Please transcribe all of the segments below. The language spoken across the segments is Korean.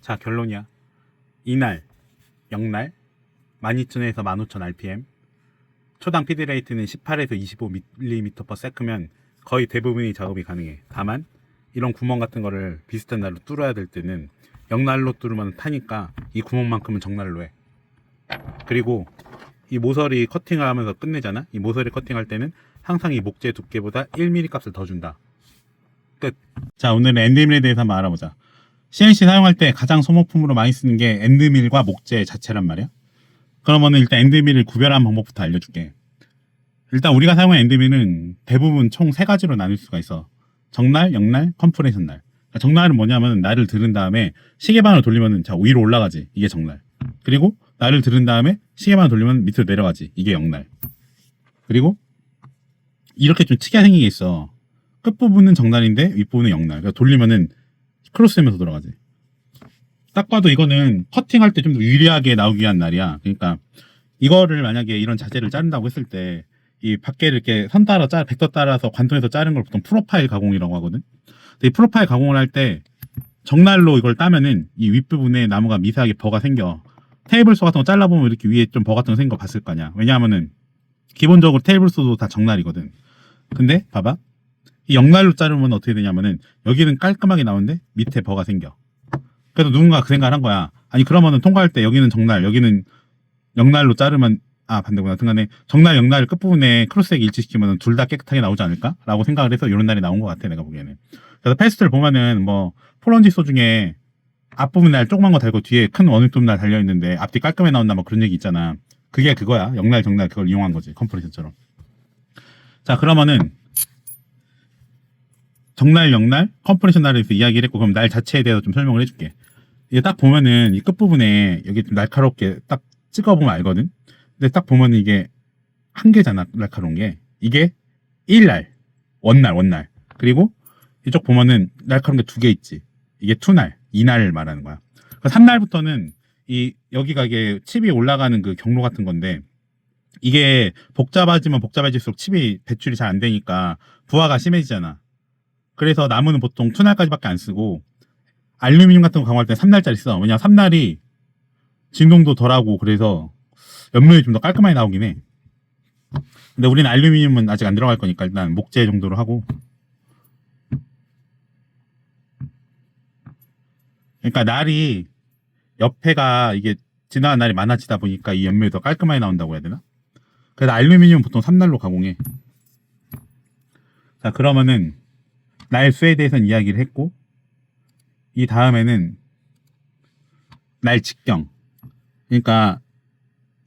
자, 결론이야. 이날, 영날, 12,000에서 15,000 RPM, 초당 피드레이트는 18에서 25mm/s면 거의 대부분의 작업이 가능해. 다만 이런 구멍 같은 거를 비슷한 날로 뚫어야 될 때는 영날로 뚫으면 타니까 이 구멍만큼은 정날로 해. 그리고 이 모서리 커팅을 하면서 끝내잖아. 이 모서리 커팅할 때는 항상 이 목재 두께보다 1mm 값을 더 준다. 끝. 자, 오늘은 엔드밀에 대해서 한번 알아보자. CNC 사용할 때 가장 소모품으로 많이 쓰는 게 엔드밀과 목재 자체란 말이야. 그러면은 일단 엔드밀을 구별하는 방법부터 알려줄게. 일단 우리가 사용하는 엔드밀은 대부분 총 3가지로 나눌 수가 있어. 정날, 영날, 컴프레션 날. 그러니까 정날은 뭐냐면 날을 들은 다음에 시계방을 돌리면은 자 위로 올라가지. 이게 정날. 그리고 날을 들은 다음에 시계방을 돌리면 밑으로 내려가지. 이게 영날. 그리고 이렇게 좀 특이하게 생긴 게 있어. 끝부분은 정날인데 윗부분은 영날. 그러니까 돌리면은 크로스되면서 돌아가지. 딱 봐도 이거는 커팅할 때 좀 더 유리하게 나오기 위한 날이야. 그러니까 이거를 만약에 이런 자재를 자른다고 했을 때 이 밖에 이렇게 선 따라 벡터 따라서 관통해서 자른 걸 보통 프로파일 가공이라고 하거든. 근데 이 프로파일 가공을 할 때 정날로 이걸 따면은 이 윗부분에 나무가 미세하게 버가 생겨. 테이블소 같은 거 잘라보면 이렇게 위에 좀 버 같은 거 생긴 거 봤을 거 아니야. 왜냐하면은 기본적으로 테이블소도 다 정날이거든. 근데 봐봐. 이 영날로 자르면 어떻게 되냐면은 여기는 깔끔하게 나오는데 밑에 버가 생겨. 그래서 누군가 그 생각을 한 거야. 아니 그러면은 통과할 때 여기는 정날, 여기는 영날로 자르면 반대구나. 하여튼간에 정날, 영날 끝부분에 크로스액 일치시키면 둘 다 깨끗하게 나오지 않을까? 라고 생각을 해서 이런 날이 나온 것 같아, 내가 보기에는. 그래서 패스트를 보면은 뭐 폴런지소 중에 앞부분 날 조그만 거 달고 뒤에 큰 원액돔 날 달려있는데 앞뒤 깔끔해 나온다 뭐 그런 얘기 있잖아. 그게 그거야. 영날, 정날 그걸 이용한 거지. 컴프레션처럼. 자, 그러면은 정날, 영날, 컴프레션 날에 대해서 이야기를 했고, 그럼 날 자체에 대해서 좀 설명을 해줄게. 이게 딱 보면은 이 끝부분에 여기 좀 날카롭게 딱 찍어보면 알거든? 근데 딱 보면 이게 한 개잖아, 날카로운 게. 이게 1날, 원날. 그리고 이쪽 보면은 날카로운 게 2개 있지. 이게 2날, 2날 말하는 거야. 3날부터는 여기가 이게 칩이 올라가는 그 경로 같은 건데, 이게 복잡하지만 복잡해질수록 칩이 배출이 잘 안 되니까 부하가 심해지잖아. 그래서 나무는 보통 2날까지밖에 안 쓰고 알루미늄 같은 거 강화할 때 3날짜리 써. 왜냐면 3날이 진동도 덜하고 그래서 연면이 좀 더 깔끔하게 나오긴 해. 근데 우리는 알루미늄은 아직 안 들어갈 거니까 일단 목재 정도로 하고. 그러니까 날이 옆에가 이게 지나간 날이 많아지다 보니까 이 연면이 더 깔끔하게 나온다고 해야 되나? 그래서 알루미늄은 보통 3날로 가공해. 자, 그러면은 날 수에 대해서는 이야기를 했고, 이 다음에는 날 직경. 그러니까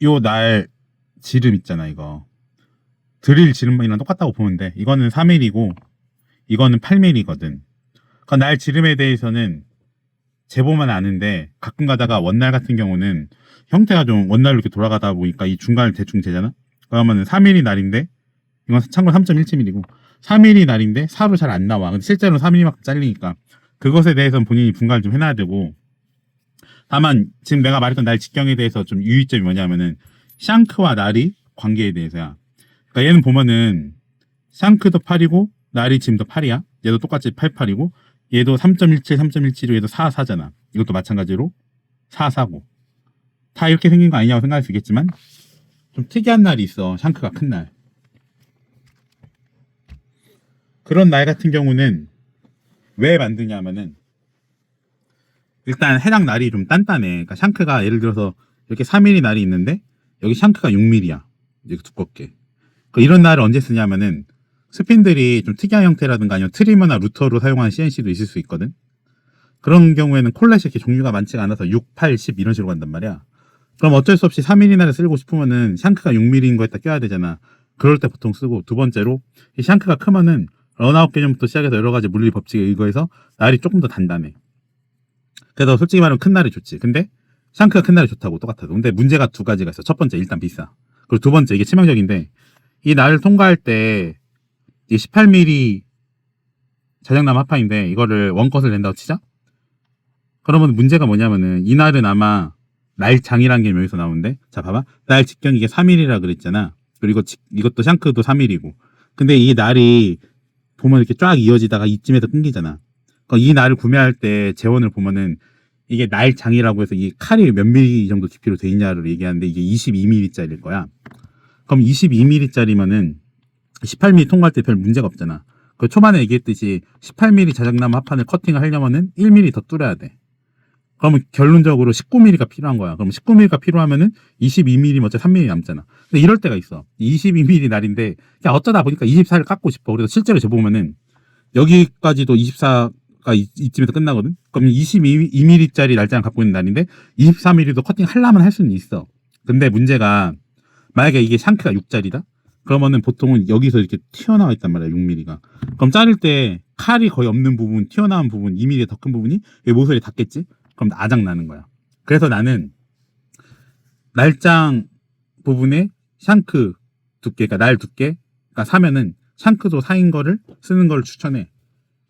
요 날 지름 있잖아, 이거. 드릴 지름이랑 똑같다고 보면 돼. 이거는 3mm고 이거는 8mm거든. 그러니까 날 지름에 대해서는 재보면 아는데 가끔 가다가 원날 같은 경우는 형태가 좀 원날로 이렇게 돌아가다 보니까 이 중간을 대충 재잖아. 그러면은 4mm 날인데 이건 참고로 3.17mm고 4mm 날인데 4로 잘 안 나와. 근데 실제로는 4mm만큼 잘리니까 그것에 대해서는 본인이 분간을 좀 해놔야 되고. 다만 지금 내가 말했던 날 직경에 대해서 좀 유의점이 뭐냐면은 샹크와 날이 관계에 대해서야. 그러니까 얘는 보면은 샹크도 8이고 날이 지금도 8이야. 얘도 똑같이 88이고 얘도 3.17, 3.17이고 얘도 4, 4잖아. 이것도 마찬가지로 4, 4고 다 이렇게 생긴 거 아니냐고 생각할 수 있겠지만 좀 특이한 날이 있어. 샹크가 큰 날. 그런 날 같은 경우는 왜 만드냐면은 일단 해당 날이 좀 단단해. 그러니까 샹크가 예를 들어서 이렇게 4mm 날이 있는데 여기 샹크가 6mm야. 이렇게 두껍게. 그러니까 이런 날을 언제 쓰냐면은 스핀들이 좀 특이한 형태라든가 아니면 트리머나 루터로 사용하는 CNC도 있을 수 있거든. 그런 경우에는 콜렛이 이렇게 종류가 많지가 않아서 6, 8, 10 이런 식으로 간단 말이야. 그럼 어쩔 수 없이 4mm 날을 쓰고 싶으면은 샹크가 6mm인 거에다 껴야 되잖아. 그럴 때 보통 쓰고, 두 번째로 이 샹크가 크면은 런아웃 개념부터 시작해서 여러 가지 물리 법칙에 의거해서 날이 조금 더 단단해. 그래서 솔직히 말하면 큰 날이 좋지. 근데 샹크가 큰 날이 좋다고 똑같아도. 근데 문제가 2가지가 있어. 첫 번째 일단 비싸. 그리고 두 번째 이게 치명적인데 이 날을 통과할 때 18mm 자작나무 합판인데 이거를 원컷을 낸다고 치자? 그러면 문제가 뭐냐면은 이 날은 아마 날장이라는 게 여기서 나오는데 자 봐봐. 날 직경 이게 3mm라 그랬잖아. 그리고 이것도 샹크도 3mm고 근데 이 날이 보면 이렇게 쫙 이어지다가 이쯤에서 끊기잖아. 그러니까 이 날을 구매할 때 재원을 보면은 이게 날장이라고 해서 이 칼이 몇 미리 정도 깊이로 돼 있냐를 얘기하는데 이게 22mm짜리일 거야. 그럼 22mm짜리면은 18mm 통과할 때 별 문제가 없잖아. 그 초반에 얘기했듯이 18mm 자작나무 합판을 커팅을 하려면은 1mm 더 뚫어야 돼. 그러면 결론적으로 19mm가 필요한 거야. 그럼 19mm가 필요하면은 22mm 어차피 3mm 남잖아. 근데 이럴 때가 있어. 22mm 날인데 그냥 어쩌다 보니까 24를 깎고 싶어. 그래서 실제로 재보면은 여기까지도 24가 이쯤에서 끝나거든. 그럼 22mm짜리 날짜를 갖고 있는 날인데 24mm도 커팅 하려면 할 수는 있어. 근데 문제가 만약에 이게 샹크가 6짜리다? 그러면은 보통은 여기서 이렇게 튀어나와 있단 말이야, 6mm가. 그럼 자를 때 칼이 거의 없는 부분, 튀어나온 부분, 2mm 더 큰 부분이 이 모서리 닿겠지? 그럼 아작 나는 거야. 그래서 나는 날장 부분에 샹크 두께, 그러니까 날 두께가 사면은 샹크도 4인 거를 쓰는 걸 추천해.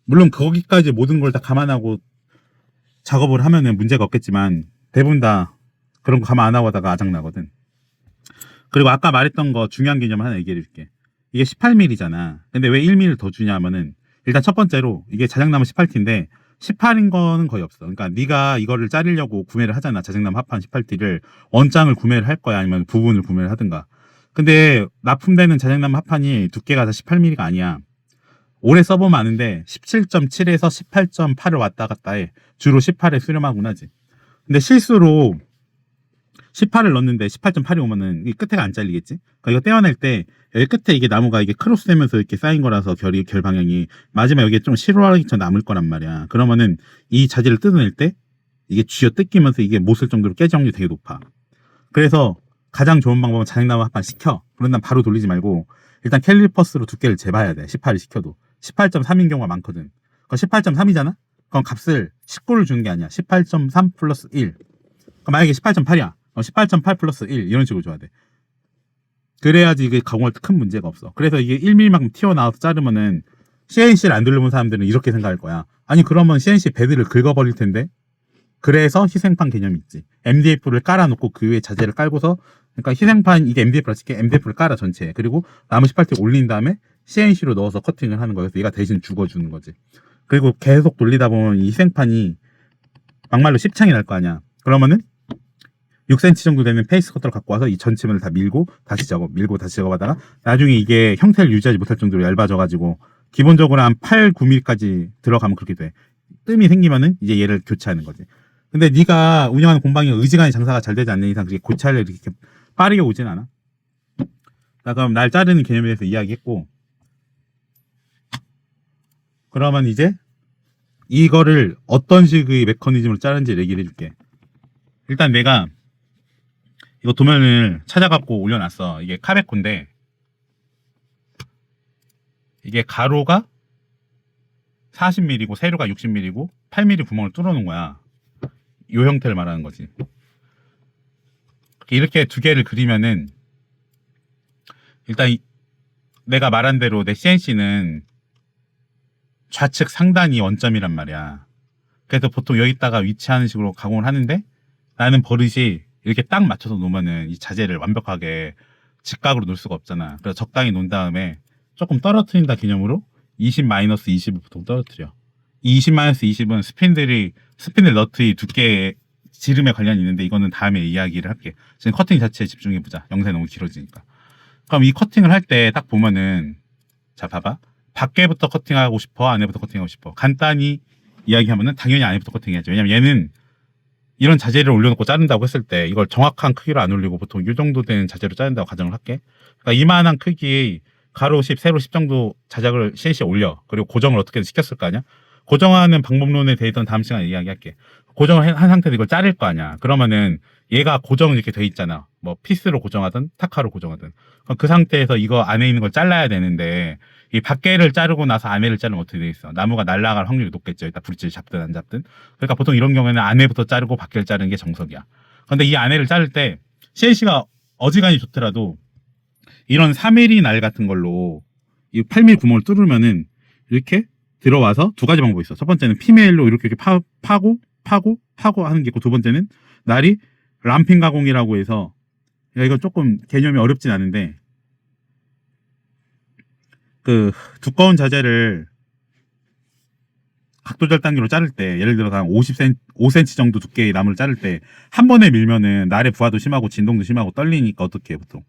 물론 거기까지 모든 걸 다 감안하고 작업을 하면은 문제가 없겠지만 대부분 다 그런 거 감안 안 하고 하다가 아작 나거든. 그리고 아까 말했던 거 중요한 개념 하나 얘기해 줄게. 이게 18mm잖아. 근데 왜 1mm를 더 주냐 하면은 일단 첫 번째로 이게 자작나무 18T인데 18인 거는 거의 없어. 그러니까 네가 이거를 자르려고 구매를 하잖아. 자작나무 합판 18T를 원장을 구매를 할 거야 아니면 부분을 구매를 하든가. 근데 납품되는 자작나무 합판이 두께가 다 18mm가 아니야. 오래 써보면 아는데 17.7에서 18.8을 왔다 갔다 해. 주로 18에 수렴하곤 하지. 근데 실수로 18을 넣었는데 18.8이 오면은 이 끝에가 안 잘리겠지? 그러니까 이거 떼어낼 때 여기 끝에 이게 나무가 이게 크로스 되면서 이렇게 쌓인 거라서 결 방향이 마지막에 여기에 좀 실오하기처럼 남을 거란 말이야. 그러면은 이 자재를 뜯어낼 때 이게 쥐어 뜯기면서 이게 못 쓸 정도로 깨질 확률이 되게 높아. 그래서 가장 좋은 방법은 자작나무 합판 시켜. 그런 다음 바로 돌리지 말고 일단 캘리퍼스로 두께를 재봐야 돼. 18을 시켜도. 18.3인 경우가 많거든. 그럼 18.3이잖아? 그럼 값을 19를 주는 게 아니야. 18.3 플러스 1. 그럼 만약에 18.8이야. 18.8 플러스 1 이런 식으로 줘야 돼. 그래야지 이게 가공할 때 큰 문제가 없어. 그래서 이게 1mm만큼 튀어나와서 자르면은 CNC를 안 돌려본 사람들은 이렇게 생각할 거야. 아니 그러면 CNC 베드를 긁어버릴 텐데. 그래서 희생판 개념이 있지. MDF를 깔아놓고 그 위에 자재를 깔고서 그러니까 희생판 이게 MDF라 칠게 MDF를 깔아 전체에. 그리고 나무 18T 올린 다음에 CNC로 넣어서 커팅을 하는 거여서 얘가 대신 죽어주는 거지. 그리고 계속 돌리다 보면 이 희생판이 막말로 씹창이 날 거 아니야. 그러면은 6cm 정도 되는 페이스 커터를 갖고 와서 이 전체면을 다 밀고 다시 작업하다가 나중에 이게 형태를 유지하지 못할 정도로 얇아져가지고 기본적으로 한 8, 9mm까지 들어가면 그렇게 돼. 뜸이 생기면은 이제 얘를 교체하는 거지. 근데 네가 운영하는 공방이 의지간히 장사가 잘 되지 않는 이상 그게 고찰을 이렇게 빠르게 오진 않아. 자, 그럼 날 자르는 개념에 대해서 이야기했고, 그러면 이제 이거를 어떤 식의 메커니즘으로 자르는지 얘기를 해줄게. 일단 내가 이거 도면을 찾아갖고 올려놨어. 이게 카베코인데 이게 가로가 40mm고 세로가 60mm고 8mm 구멍을 뚫어놓은 거야. 요 형태를 말하는 거지. 이렇게 두 개를 그리면은 일단 내가 말한 대로 내 CNC는 좌측 상단이 원점이란 말이야. 그래서 보통 여기다가 위치하는 식으로 가공을 하는데 나는 버릇이 이렇게 딱 맞춰서 놓으면은 이 자재를 완벽하게 직각으로 놓을 수가 없잖아. 그래서 적당히 놓은 다음에 조금 떨어뜨린다 개념으로 20-20을 보통 떨어뜨려. 이 20-20은 스핀들 너트의 두께 지름에 관련이 있는데 이거는 다음에 이야기를 할게. 지금 커팅 자체에 집중해보자. 영상이 너무 길어지니까. 그럼 이 커팅을 할 때 딱 보면은 자 봐봐. 밖에부터 커팅하고 싶어? 안에부터 커팅하고 싶어? 간단히 이야기하면은 당연히 안에부터 커팅해야죠. 왜냐면 얘는 이런 자재를 올려놓고 자른다고 했을 때 이걸 정확한 크기로 안 올리고 보통 이 정도 되는 자재로 자른다고 가정을 할게. 그러니까 이만한 크기의 가로 10, 세로 10 정도 자작을 CNC에 올려. 그리고 고정을 어떻게든 시켰을 거 아니야? 고정하는 방법론에 대해서는 다음 시간에 이야기할게. 고정을 한 상태에서 이걸 자를 거 아니야. 그러면은 얘가 고정 이렇게 돼 있잖아. 뭐 피스로 고정하든 타카로 고정하든. 그럼 그 상태에서 이거 안에 있는 걸 잘라야 되는데 이 밖에를 자르고 나서 안에를 자르면 어떻게 돼 있어? 나무가 날아갈 확률이 높겠죠. 일단 불질 잡든 안 잡든. 그러니까 보통 이런 경우에는 안에부터 자르고 밖에를 자르는 게 정석이야. 그런데 이 안에를 자를 때 CNC가 어지간히 좋더라도 이런 3mm 날 같은 걸로 이 8mm 구멍을 뚫으면은 이렇게 들어와서 두 가지 방법이 있어. 첫 번째는 피메일로 이렇게 파고 하는 게 있고, 두 번째는 날이 람핑 가공이라고 해서 이거 조금 개념이 어렵진 않은데 그 두꺼운 자재를 각도 절단기로 자를 때 예를 들어서 한 5cm 정도 두께의 나무를 자를 때 한 번에 밀면은 날의 부하도 심하고 진동도 심하고 떨리니까 어떻게 해 보통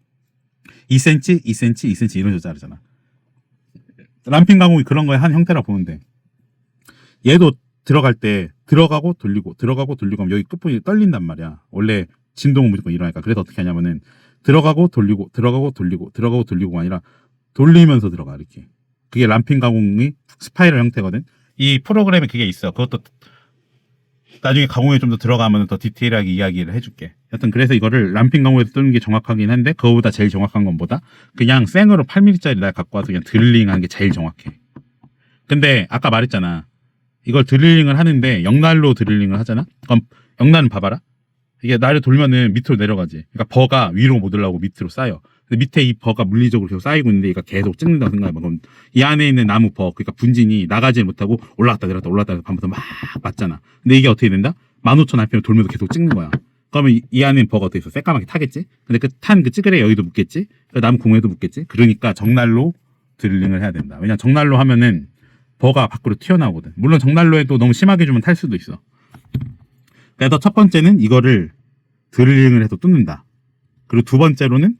2cm, 2cm, 2cm 이런 식으로 자르잖아. 람핑 가공이 그런 거의 한 형태라 보면 돼. 얘도 들어갈 때 들어가고 돌리고 들어가고 돌리고 하면 여기 끝부분이 떨린단 말이야. 원래 진동은 무조건 일어나니까. 그래서 어떻게 하냐면은 들어가고 돌리고 들어가고 돌리고 들어가고 돌리고가 아니라 돌리면서 들어가 이렇게. 그게 람핑 가공이 스파이럴 형태거든. 이 프로그램에 그게 있어. 그것도 나중에 가공에 좀 더 들어가면 더 디테일하게 이야기를 해줄게. 여튼 그래서 이거를 람핑 가공에서 뜨는 게 정확하긴 한데 그거보다 제일 정확한 건 뭐다? 그냥 생으로 8mm짜리 날 갖고 와서 그냥 드릴링하는 게 제일 정확해. 근데 아까 말했잖아. 이걸 드릴링을 하는데 역날로 드릴링을 하잖아? 그럼 역날은 봐봐라. 이게 날을 돌면은 밑으로 내려가지. 그러니까 버가 위로 못 올라오고 밑으로 쌓여. 근데 밑에 이 버가 물리적으로 계속 쌓이고 있는데 얘가 계속 찍는다고 생각해봐. 그럼 이 안에 있는 나무 버, 그러니까 분진이 나가지 못하고 올라갔다 내려갔다 올라갔다 내려갔다 반복해서 막 맞잖아. 근데 이게 어떻게 된다? 15,000rpm 돌면서 계속 찍는 거야. 그러면 이 안에 버가 어떻게 있어? 새까맣게 타겠지? 근데 그 탄 그 찌그레 여기도 묻겠지? 그 나무 공에도 묻겠지? 그러니까 정날로 드릴링을 해야 된다. 왜냐면 정날로 하면은 버가 밖으로 튀어나오거든. 물론 정난로에도 너무 심하게 주면 탈 수도 있어. 그래서 첫 번째는 이거를 드릴링을 해서 뚫는다. 그리고 두 번째로는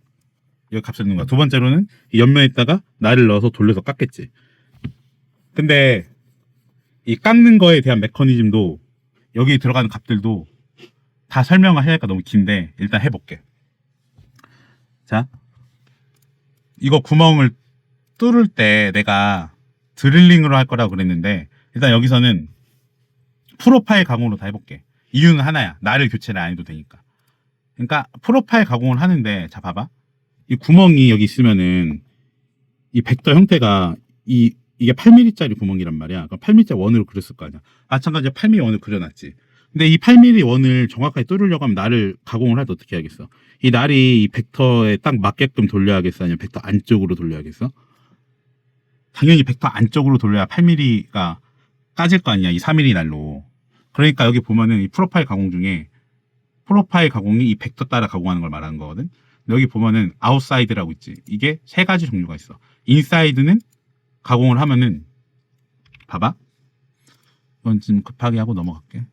여기 값을 넣는 거야. 두 번째로는 이 옆면에다가 날을 넣어서 돌려서 깎겠지. 근데 이 깎는 거에 대한 메커니즘도 여기 들어가는 값들도 다 설명을 하니까 너무 긴데 일단 해볼게. 자, 이거 구멍을 뚫을 때 내가 드릴링으로 할 거라고 그랬는데 일단 여기서는 프로파일 가공으로 다 해볼게. 이유는 하나야. 날을 교체를 안 해도 되니까. 그러니까 프로파일 가공을 하는데 자 봐봐. 이 구멍이 여기 있으면은 이 벡터 형태가 이게 8mm짜리 구멍이란 말이야. 그럼 8mm짜리 원으로 그렸을 거 아니야. 마찬가지로 8mm 원을 그려놨지. 근데 이 8mm 원을 정확하게 뚫으려고 하면 날을 가공을 할 때 어떻게 해야겠어? 이 날이 이 벡터에 딱 맞게끔 돌려야겠어? 아니면 벡터 안쪽으로 돌려야겠어? 당연히 벡터 안쪽으로 돌려야 8mm가 까질 거 아니야. 이 4mm 날로. 그러니까 여기 보면은 이 프로파일 가공 중에 프로파일 가공이 이 벡터 따라 가공하는 걸 말하는 거거든. 여기 보면은 아웃사이드라고 있지. 이게 세 가지 종류가 있어. 인사이드는 가공을 하면은 봐봐. 이건 좀 급하게 하고 넘어갈게.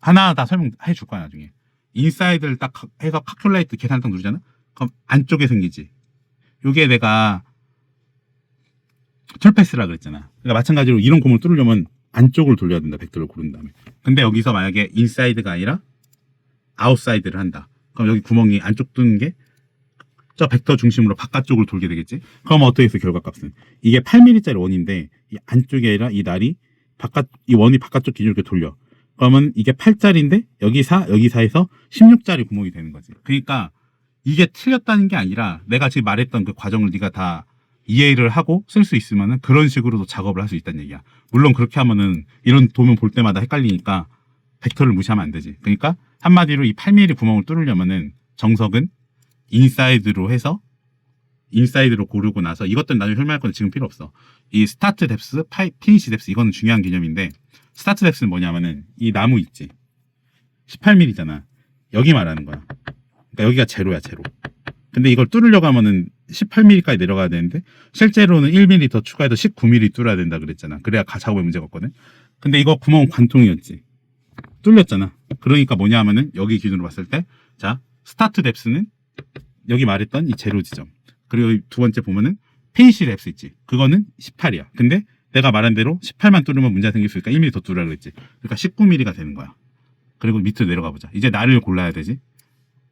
하나 다 설명해 줄 거야 나중에. 인사이드를 딱 해서 calculate 계산 딱 누르잖아. 그럼 안쪽에 생기지. 요게 내가 툴패스라 그랬잖아. 그러니까 마찬가지로 이런 구멍을 뚫으려면 안쪽을 돌려야 된다. 벡터를 고른 다음에. 근데 여기서 만약에 인사이드가 아니라 아웃사이드를 한다. 그럼 여기 구멍이 안쪽 뚫는 게 저 벡터 중심으로 바깥쪽을 돌게 되겠지? 그럼 어떻게 해서 결과값은? 이게 8mm짜리 원인데 이 안쪽이 아니라 이 날이 이 원이 바깥쪽 기준으로 이렇게 돌려. 그러면 이게 8짜리인데 여기 4, 여기 4에서 16짜리 구멍이 되는 거지. 그러니까 이게 틀렸다는 게 아니라 내가 지금 말했던 그 과정을 네가 다 이해를 하고 쓸 수 있으면은 그런 식으로도 작업을 할 수 있다는 얘기야. 물론 그렇게 하면은 이런 도면 볼 때마다 헷갈리니까 벡터를 무시하면 안 되지. 그러니까 한마디로 이 8mm 구멍을 뚫으려면은 정석은 인사이드로 해서 인사이드로 고르고 나서 이것들은 나중에 설명할 건데 지금 필요 없어. 이 스타트 뎁스, 피니시 뎁스 이거는 중요한 개념인데 스타트 뎁스는 뭐냐면은 이 나무 있지. 18mm잖아. 여기 말하는 거야. 그러니까 여기가 제로야, 제로. 근데 이걸 뚫으려고 하면은 18mm까지 내려가야 되는데 실제로는 1mm 더 추가해서 19mm 뚫어야 된다 그랬잖아. 그래야 작업에 문제가 없거든. 근데 이거 구멍은 관통이었지. 뚫렸잖아. 그러니까 뭐냐 하면은 여기 기준으로 봤을 때 자, 스타트 뎁스는 여기 말했던 이 제로 지점. 그리고 두 번째 보면은 피니시 뎁스 있지. 그거는 18이야. 근데 내가 말한 대로 18만 뚫으면 문제가 생길 수 있으니까 1mm 더 뚫으라 그랬지. 그러니까 19mm가 되는 거야. 그리고 밑으로 내려가 보자. 이제 날을 골라야 되지.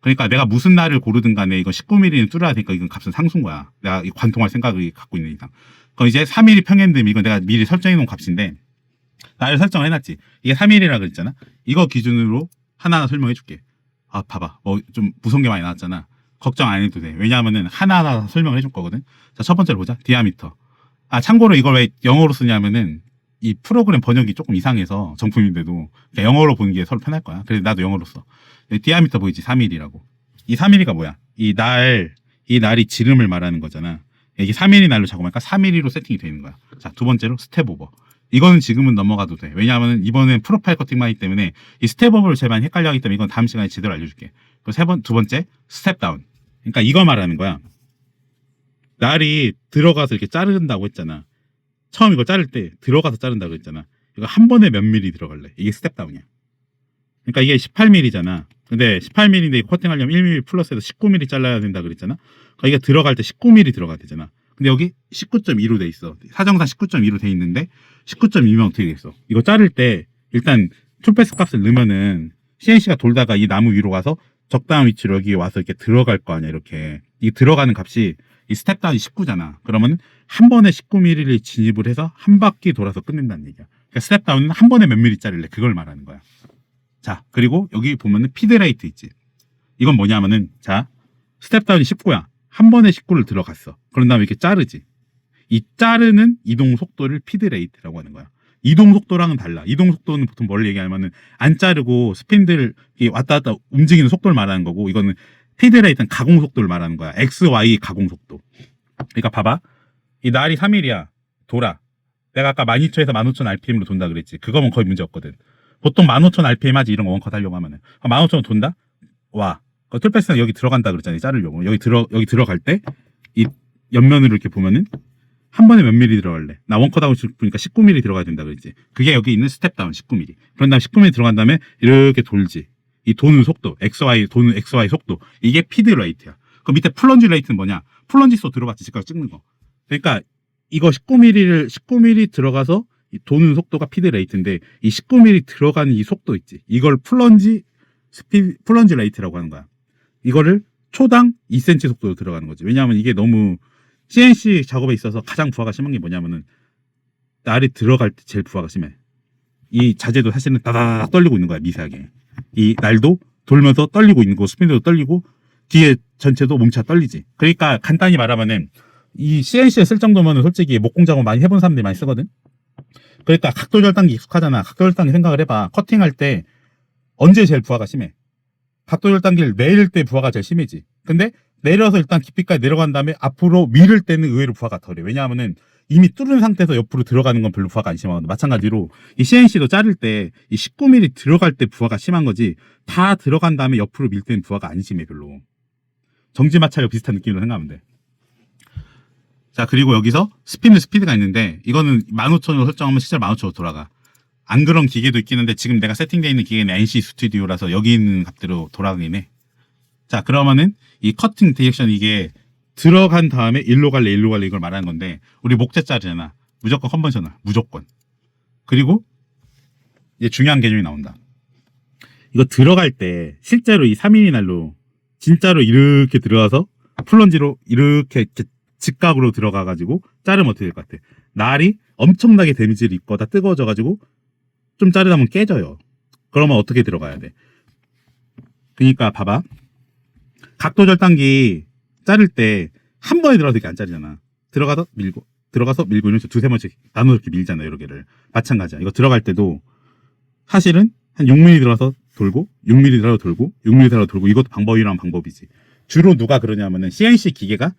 그러니까 내가 무슨 날을 고르든 간에 이거 19mm는 뚫어야 되니까 이건 값은 상수인 거야. 내가 관통할 생각을 갖고 있는 이상. 그럼 이제 3mm 평행됨 이건 내가 미리 설정해 놓은 값인데 날을 설정을 해놨지. 이게 3mm라 그랬잖아. 이거 기준으로 하나하나 설명해 줄게. 아 봐봐. 뭐 좀 무서운 게 많이 나왔잖아. 걱정 안 해도 돼. 왜냐하면은 하나하나 설명을 해줄 거거든. 자, 첫 번째로 보자. 디아미터. 아, 참고로 이걸 왜 영어로 쓰냐면은 이 프로그램 번역이 조금 이상해서 정품인데도 영어로 보는 게 서로 편할 거야. 그래서 나도 영어로 써. 디아미터 보이지? 3mm라고. 이 3mm가 뭐야? 이 날이 지름을 말하는 거잖아. 이게 3mm 날로 작업하니까 3mm로 세팅이 되는 거야. 자, 두 번째로 스텝 오버. 이거는 지금은 넘어가도 돼. 왜냐하면 이번엔 프로파일 커팅만 하기 때문에 이 스텝 오버를 제일 많이 헷갈려 하기 때문에 이건 다음 시간에 제대로 알려줄게. 그리고 두 번째, 스텝 다운. 그러니까 이거 말하는 거야. 날이 들어가서 이렇게 자른다고 했잖아. 처음 이걸 자를 때 들어가서 자른다고 했잖아. 이거 한 번에 몇 미리 들어갈래? 이게 스텝다운이야. 그러니까 이게 18mm잖아. 근데 18mm인데 커팅하려면 1mm 플러스에서 19mm 잘라야 된다 그랬잖아. 그러니까 이게 들어갈 때 19mm 들어가야 되잖아. 근데 여기 19.2로 돼 있어. 사정상 19.2로 돼 있는데 19.2면 어떻게 되겠어? 이거 자를 때 일단 툴패스 값을 넣으면은 CNC가 돌다가 이 나무 위로 가서 적당한 위치로 여기 와서 이렇게 들어갈 거 아니야. 이렇게 이 들어가는 값이 이 스텝다운이 19잖아. 그러면 한 번에 19mm를 진입을 해서 한 바퀴 돌아서 끝낸다는 얘기야. 그러니까 스텝다운은 한 번에 몇 미리 짜릴래? 그걸 말하는 거야. 자, 그리고 여기 보면은 피드레이트 있지. 이건 뭐냐면은, 자, 스텝다운이 19야. 한 번에 19를 들어갔어. 그런 다음에 이렇게 자르지. 이 자르는 이동 속도를 피드레이트라고 하는 거야. 이동 속도랑은 달라. 이동 속도는 보통 뭘 얘기하면은 안 자르고 스핀들 왔다 갔다 움직이는 속도를 말하는 거고, 이거는 피드레이트는 가공 속도를 말하는 거야. X, Y 가공 속도. 그러니까 봐봐. 이 날이 3일이야. 돌아. 내가 아까 12,000에서 15,000 RPM으로 돈다 그랬지. 그거면 거의 문제 없거든. 보통 15,000 RPM 하지, 이런 거 원컷 하려고 하면은. 15,000원 돈다? 와. 툴패스는 여기 들어간다 그랬잖아, 자르려고. 여기 들어갈 때, 이 옆면으로 이렇게 보면은, 한 번에 몇 미리 들어갈래? 나 원컷 하고 싶으니까 19mm 들어가야 된다 그랬지. 그게 여기 있는 스텝다운 19mm. 그런 다음에 19mm 들어간 다음에 이렇게 돌지. 이 도는 속도, 도는 XY 속도. 이게 피드 레이트야. 그 밑에 플런지 레이트는 뭐냐? 플런지 소 들어봤지, 지금까지 찍는 거. 그러니까 이거 19mm 들어가서 이 도는 속도가 피드 레이트인데, 이 19mm 들어가는 이 속도 있지. 이걸 플런지 레이트라고 하는 거야. 이거를 초당 2cm 속도로 들어가는 거지. 왜냐하면 이게 너무 CNC 작업에 있어서 가장 부하가 심한 게 뭐냐면은, 날이 들어갈 때 제일 부하가 심해. 이 자재도 사실은 따다닥 떨리고 있는 거야, 미세하게. 이 날도 돌면서 떨리고 있는 거, 스핀도 떨리고, 뒤에 전체도 몸체가 떨리지. 그러니까 간단히 말하면은, 이 CNC에 쓸 정도면은 솔직히 목공 작업 많이 해본 사람들이 많이 쓰거든? 그러니까 각도 절단기 익숙하잖아. 각도 절단기 생각을 해봐. 커팅할 때 언제 제일 부하가 심해? 각도 절단기를 내릴 때 부하가 제일 심해지. 근데 내려서 일단 깊이까지 내려간 다음에 앞으로 밀을 때는 의외로 부하가 덜해. 왜냐하면은 이미 뚫은 상태에서 옆으로 들어가는 건 별로 부하가 안 심하거든. 마찬가지로 이 CNC도 자를 때 이 19mm 들어갈 때 부하가 심한 거지, 다 들어간 다음에 옆으로 밀 때는 부하가 안 심해, 별로. 정지 마찰력 비슷한 느낌으로 생각하면 돼. 자, 그리고 여기서 스피드가 있는데, 이거는 15,000으로 설정하면 실제로 15,000으로 돌아가. 안 그런 기계도 있긴 한데, 지금 내가 세팅되어 있는 기계는 NC 스튜디오라서 여기 있는 값대로 돌아가긴 해. 자, 그러면은 이 커팅 디렉션, 이게 들어간 다음에 일로 갈래 이걸 말하는 건데, 우리 목재 자르잖아. 무조건 컨벤셔널, 무조건. 그리고 이제 중요한 개념이 나온다. 이거 들어갈 때 실제로 이 3mm 날로 진짜로 이렇게 들어가서 플런지로 이렇게 직각으로 들어가가지고 자르면 어떻게 될 것 같아? 날이 엄청나게 데미지를 입고 다 뜨거워져가지고 좀 자르다 보면 깨져요. 그러면 어떻게 들어가야 돼? 그러니까 봐봐. 각도 절단기 자를 때 한 번에 들어가서 이렇게 안 자르잖아. 들어가서 밀고 이런 식으로 두세 번씩 나눠서 이렇게 밀잖아, 여러 개를. 마찬가지야. 이거 들어갈 때도 사실은 한 6mm 들어가서 돌고, 6mm 들어가서 돌고, 6mm 들어가서 돌고, 이것도 방법이란 방법이지. 주로 누가 그러냐면은 CNC 기계가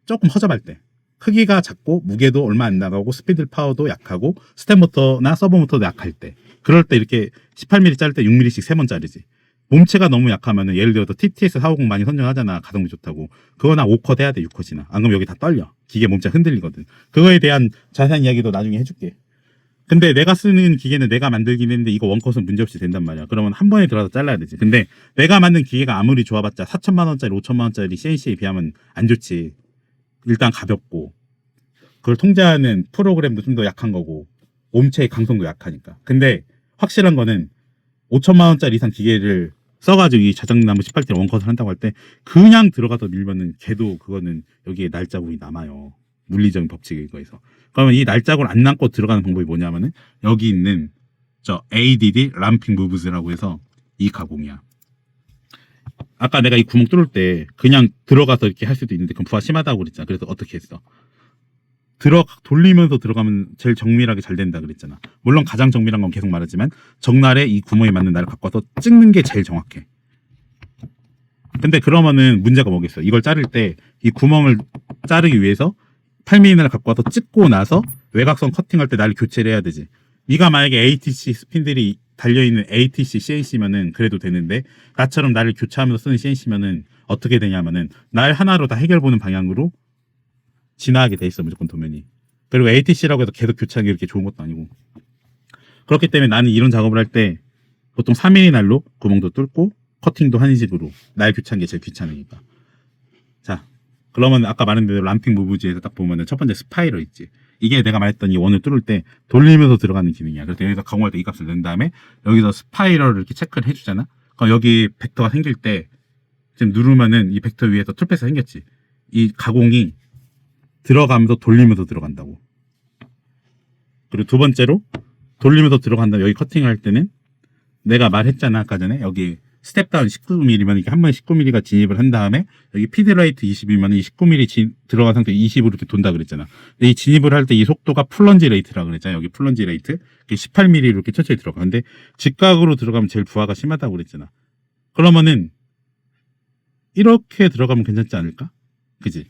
조금 허접할 때, 크기가 작고 무게도 얼마 안 나가고 스피드 파워도 약하고 스텝 모터나 서버 모터도 약할 때, 그럴 때 이렇게 18mm 자를 때 6mm씩 3번 자르지. 몸체가 너무 약하면은, 예를 들어서 TTS 450 많이 선정하잖아, 가성비 좋다고. 그거나 5컷 해야 돼, 6컷이나. 안 그러면 여기 다 떨려. 기계 몸체가 흔들리거든. 그거에 대한 자세한 이야기도 나중에 해줄게. 근데 내가 쓰는 기계는 내가 만들긴 했는데 이거 원컷은 문제없이 된단 말이야. 그러면 한 번에 들어가서 잘라야 되지. 근데 내가 만든 기계가 아무리 좋아봤자 4천만 원짜리 5천만 원짜리 CNC에 비하면 안 좋지. 일단 가볍고, 그걸 통제하는 프로그램도 좀 더 약한 거고, 몸체의 강성도 약하니까. 근데 확실한 거는 5천만 원짜리 이상 기계를 써가지고 이 자작나무 18T 원컷을 한다고 할 때 그냥 들어가서 밀면은 걔도 그거는 여기에 날자국이 남아요. 물리적인 법칙에 의해서. 그러면 이 날자국을 안 남고 들어가는 방법이 뭐냐면은 여기 있는 저 ADD 람핑 무브즈라고 해서 이 가공이야. 아까 내가 이 구멍 뚫을 때 그냥 들어가서 이렇게 할 수도 있는데 그럼 부하 심하다고 그랬잖아. 그래서 어떻게 했어? 돌리면서 들어가면 제일 정밀하게 잘 된다 그랬잖아. 물론 가장 정밀한 건 계속 말하지만 정날에 이 구멍에 맞는 날을 갖고 와서 찍는 게 제일 정확해. 근데 그러면은 문제가 뭐겠어? 이걸 자를 때 이 구멍을 자르기 위해서 8mm 날을 갖고 와서 찍고 나서 외곽선 커팅할 때 날을 교체를 해야 되지. 네가 만약에 ATC 스핀들이 달려있는 ATC CNC면은 그래도 되는데, 나처럼 날을 교체하면서 쓰는 CNC면은 어떻게 되냐면은 날 하나로 다 해결보는 방향으로 진화하게 돼 있어, 무조건 도면이. 그리고 ATC라고 해서 계속 교체하는 게 이렇게 좋은 것도 아니고. 그렇기 때문에 나는 이런 작업을 할 때 보통 3mm 날로 구멍도 뚫고 커팅도 한식으로 날 교체한 게 제일 귀찮으니까. 자, 그러면 아까 말한 대로 람핑 무브지에서 딱 보면은 첫 번째 스파이럴 있지. 이게 내가 말했던 이 원을 뚫을 때 돌리면서 들어가는 기능이야. 그래서 여기서 가공할 때 이 값을 낸 다음에 여기서 스파이럴을 이렇게 체크를 해주잖아. 그럼 여기 벡터가 생길 때 지금 누르면은 이 벡터 위에서 툴패스가 생겼지. 이 가공이 들어가면서 돌리면서 들어간다고. 그리고 두 번째로 돌리면서 들어간다. 여기 커팅할 때는 내가 말했잖아 아까 전에 여기 스텝다운 19mm면 이게 한 번에 19mm가 진입을 한 다음에 여기 피드라이트 20이면 이 19mm 들어간 상태 20으로 이렇게 돈다 그랬잖아. 근데 이 진입을 할 때 이 속도가 플런지 레이트라 그랬잖아. 여기 플런지 레이트 18mm로 이렇게 천천히 들어가. 근데 직각으로 들어가면 제일 부하가 심하다고 그랬잖아. 그러면은 이렇게 들어가면 괜찮지 않을까? 그지?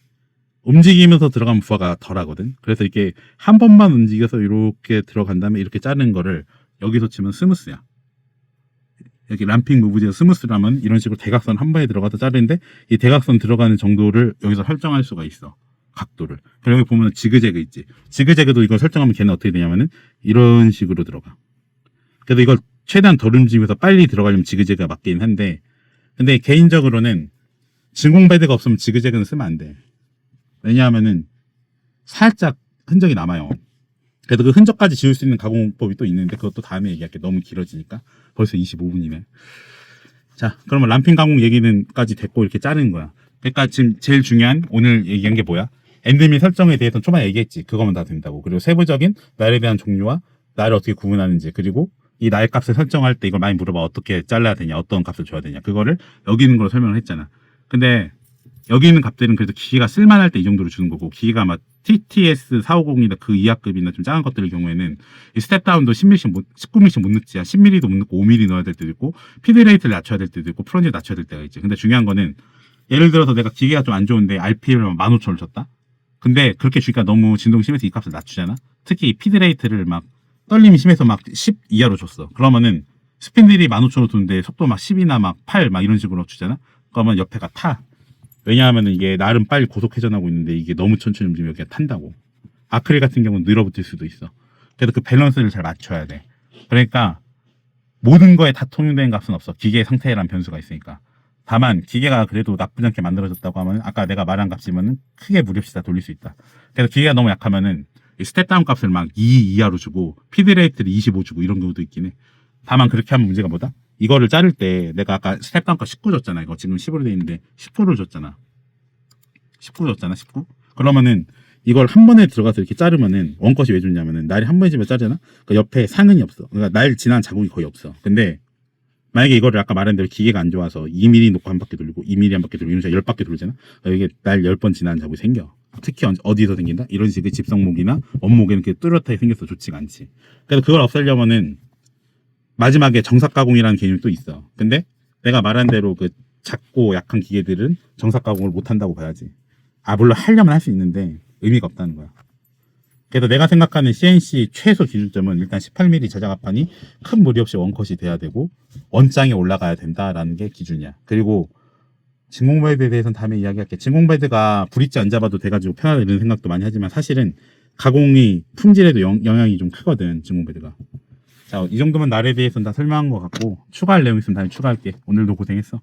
움직이면서 들어가면 부하가 덜하거든. 그래서 이렇게 한 번만 움직여서 이렇게 들어간 다음에 이렇게 자르는 거를 여기서 치면 스무스야. 여기 람핑 무브지에서 스무스라면 이런 식으로 대각선 한 번에 들어가서 자르는데 이 대각선 들어가는 정도를 여기서 설정할 수가 있어. 각도를. 그리고 여기 보면 지그재그 있지. 지그재그도 이걸 설정하면 걔는 어떻게 되냐면은 이런 식으로 들어가. 그래서 이걸 최대한 덜 움직이면서 빨리 들어가려면 지그재그가 맞긴 한데 근데 개인적으로는 진공베드가 없으면 지그재그는 쓰면 안 돼. 왜냐하면은 살짝 흔적이 남아요. 그래도 그 흔적까지 지울 수 있는 가공법이 또 있는데 그것도 다음에 얘기할게. 너무 길어지니까. 벌써 25분이네. 자, 그러면 람핑 가공 얘기는까지 됐고 이렇게 자르는 거야. 그러니까 지금 제일 중요한 오늘 얘기한 게 뭐야? 엔드밀 설정에 대해서는 초반에 얘기했지. 그거면 다 된다고. 그리고 세부적인 날에 대한 종류와 날을 어떻게 구분하는지 그리고 이 날 값을 설정할 때 이걸 많이 물어봐. 어떻게 잘라야 되냐, 어떤 값을 줘야 되냐. 그거를 여기 있는 걸로 설명을 했잖아. 근데 여기 있는 값들은 그래도 기계가 쓸만할 때 이 정도로 주는 거고 기계가 막 TTS 450이나 그 이하급이나 좀 작은 것들의 경우에는 이 스텝다운도 10mm씩 19mm씩 못 넣지. 10mm도 못 넣고 5mm 넣어야 될 때도 있고 피드레이트를 낮춰야 될 때도 있고 플런지를 낮춰야 될 때가 있지. 근데 중요한 거는 예를 들어서 내가 기계가 좀 안 좋은데 RPM을 15,000을 줬다? 근데 그렇게 주니까 너무 진동이 심해서 이 값을 낮추잖아? 특히 이 피드레이트를 막 떨림이 심해서 막 10 이하로 줬어. 그러면은 스핀들이 15,000을 두는데 속도 막 10이나 막 8 막 이런 식으로 주잖아? 그러면 옆에가 타. 왜냐하면 이게 나름 빨리 고속 회전하고 있는데 이게 너무 천천히 움직이면 그냥 탄다고. 아크릴 같은 경우는 늘어붙을 수도 있어. 그래서 그 밸런스를 잘 맞춰야 돼. 그러니까 모든 거에 다 통용되는 값은 없어. 기계의 상태라는 변수가 있으니까. 다만 기계가 그래도 나쁘지 않게 만들어졌다고 하면 아까 내가 말한 값이면은 크게 무리 없이 다 돌릴 수 있다. 그래서 기계가 너무 약하면은 이 스텝다운 값을 막 2 이하로 주고 피드레이트를 25 주고 이런 경우도 있긴 해. 다만 그렇게 하면 문제가 뭐다? 이거를 자를 때 내가 아까 스텝다운 값 19 줬잖아. 이거 지금 10으로 돼 있는데 10%를 줬잖아. 19 줬잖아. 19. 그러면은 이걸 한 번에 들어가서 이렇게 자르면은 원컷이 왜 좋냐면은 날이 한 번에 집에 자르잖아. 그러니까 옆에 상흔이 없어. 그러니까 날 지난 자국이 거의 없어. 근데 만약에 이거를 아까 말한 대로 기계가 안 좋아서 2mm 놓고 한 바퀴 돌리고 2mm 한 바퀴 돌리고 이런 식으로 10바퀴 돌리잖아. 그러니까 이게 날 10번 지난 자국이 생겨. 특히 어디서 생긴다? 이런 식의 집성목이나 원목에는 이렇게 뚜렷하게 생겨서 좋지가 않지. 그래서 그걸 없애려면은 마지막에 정삭 가공이라는 개념이 또 있어. 근데 내가 말한 대로 그 작고 약한 기계들은 정삭 가공을 못 한다고 봐야지. 아, 물론 하려면 할 수 있는데 의미가 없다는 거야. 그래서 내가 생각하는 CNC 최소 기준점은 일단 18mm 제작합판이 큰 무리 없이 원컷이 돼야 되고 원장에 올라가야 된다라는 게 기준이야. 그리고 진공벨드에 대해서는 다음에 이야기할게. 진공벨드가 브릿지 안 잡아도 돼가지고 편하다 이런 생각도 많이 하지만 사실은 가공이 품질에도 영향이 좀 크거든. 진공벨드가. 자, 이 정도면 날에 대해서는 다 설명한 것 같고 추가할 내용 있으면 다음에 추가할게. 오늘도 고생했어.